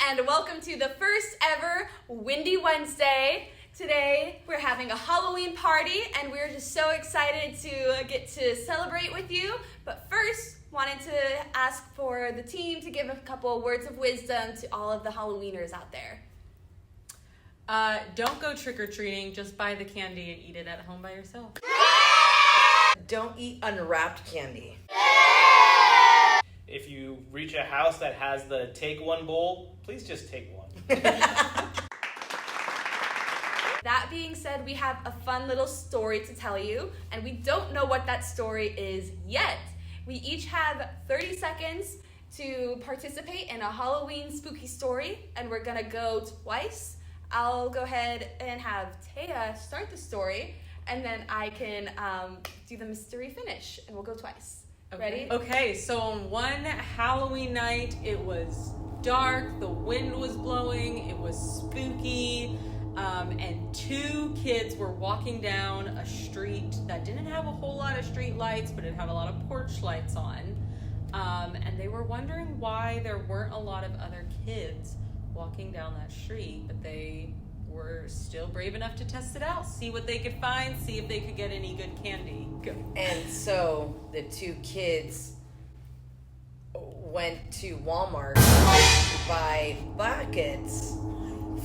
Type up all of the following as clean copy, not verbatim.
and welcome to the first ever Windy Wednesday. Today we're having a Halloween party and we're just so excited to get to celebrate with you. But first, wanted to ask for the team to give a couple words of wisdom to all of the Halloweeners out there. Don't go trick-or-treating, just buy the candy and eat it at home by yourself. Don't eat unwrapped candy. If you reach a house that has the take one bowl, please just take one. That being said, we have a fun little story to tell you, and we don't know what that story is yet. We each have 30 seconds to participate in a Halloween spooky story, and we're gonna go twice. I'll go ahead and have Taya start the story, and then I can do the mystery finish, and we'll go twice. Ready? Okay, so on one Halloween night, it was dark, the wind was blowing, it was spooky, and two kids were walking down a street that didn't have a whole lot of street lights, but it had a lot of porch lights on, and they were wondering why there weren't a lot of other kids walking down that street, but they were still brave enough to test it out, see what they could find, see if they could get any good candy. Go. And so the two kids went to Walmart to buy buckets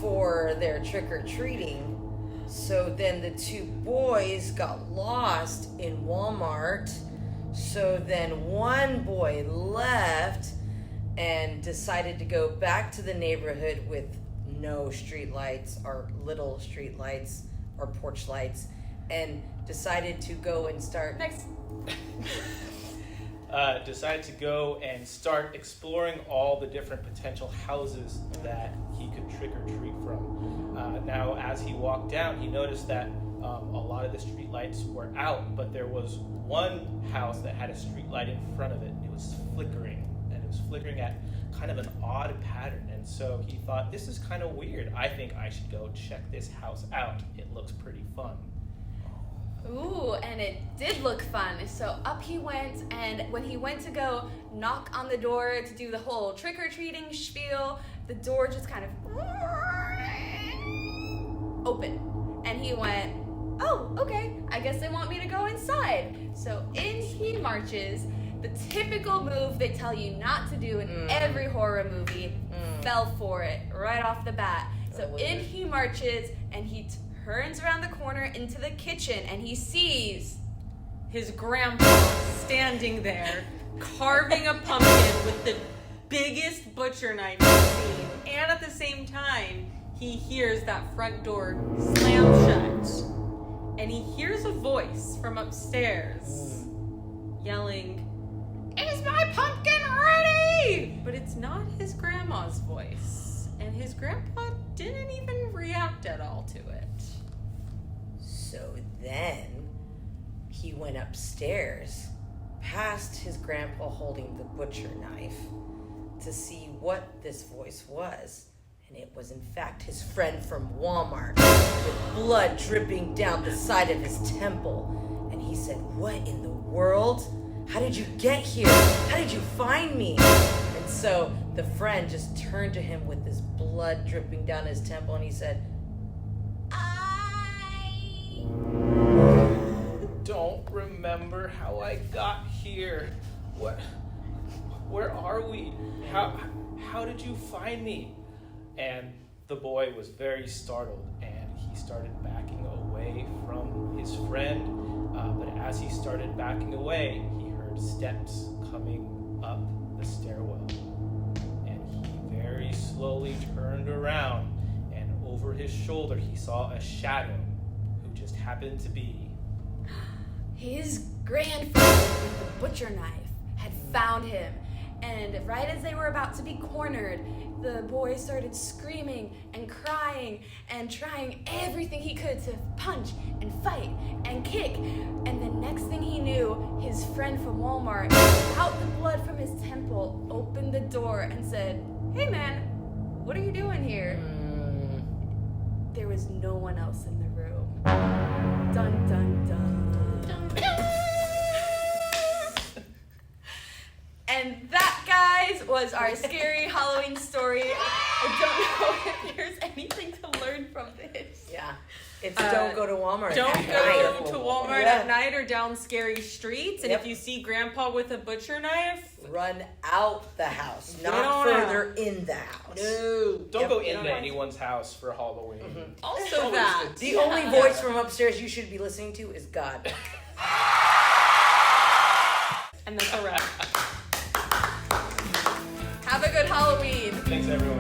for their trick-or-treating. So then the two boys got lost in Walmart. So then one boy left and decided to go back to the neighborhood with no street lights or little street lights or porch lights, and decided to go and start Decided to go and start exploring all the different potential houses that he could trick or treat from. Now, as he walked down, he noticed that a lot of the street lights were out, but there was one house that had a street light in front of it, and it was flickering, at kind of an odd pattern. And so he thought, this is kind of weird. I think I should go check this house out. It looks pretty fun. Ooh, and it did look fun. So up he went, and when he went to go knock on the door to do the whole trick-or-treating spiel, the door just kind of opened. And he went, oh, okay, I guess they want me to go inside. So in he marches. The typical move they tell you not to do in every horror movie, fell for it right off the bat. So in he marches, and he turns around the corner into the kitchen, and he sees his grandpa standing there, carving a pumpkin with the biggest butcher knife he's seen. And at the same time, he hears that front door slam shut. And he hears a voice from upstairs yelling, "Is my pumpkin ready?" But it's not his grandma's voice. And his grandpa didn't even react at all to it. So then he went upstairs past his grandpa holding the butcher knife to see what this voice was. And it was in fact his friend from Walmart with blood dripping down the side of his temple. And he said, "What in the world? How did you get here? How did you find me?" And so the friend just turned to him with this blood dripping down his temple, and he said, "I Don't remember how I got here. Where are we? How did you find me?" And the boy was very startled, and he started backing away from his friend. But as he started backing away, he heard steps coming up the stairwell. And he very slowly turned around, and over his shoulder he saw a shadow who just happened to be his grandfather with the butcher knife had found him. And right as they were about to be cornered, the boy started screaming and crying and trying everything he could to punch and fight and kick. And the next thing he knew, his friend from Walmart, out the blood from his temple, opened the door and said, "Hey man, what are you doing here?" There was no one else in the room. Dun dun dun. And that, guys, was our scary Halloween story. I It's don't go to Walmart. Don't at go night. to Walmart Yeah. at night or down scary streets. And Yep. if you see Grandpa with a butcher knife, Run out the house, Get not on further in the house. no. Don't go Yep. into anyone's house for Halloween. Also Always that. good. The only voice from upstairs you should be listening to is God. And that's a wrap. Have a good Halloween. Thanks, everyone.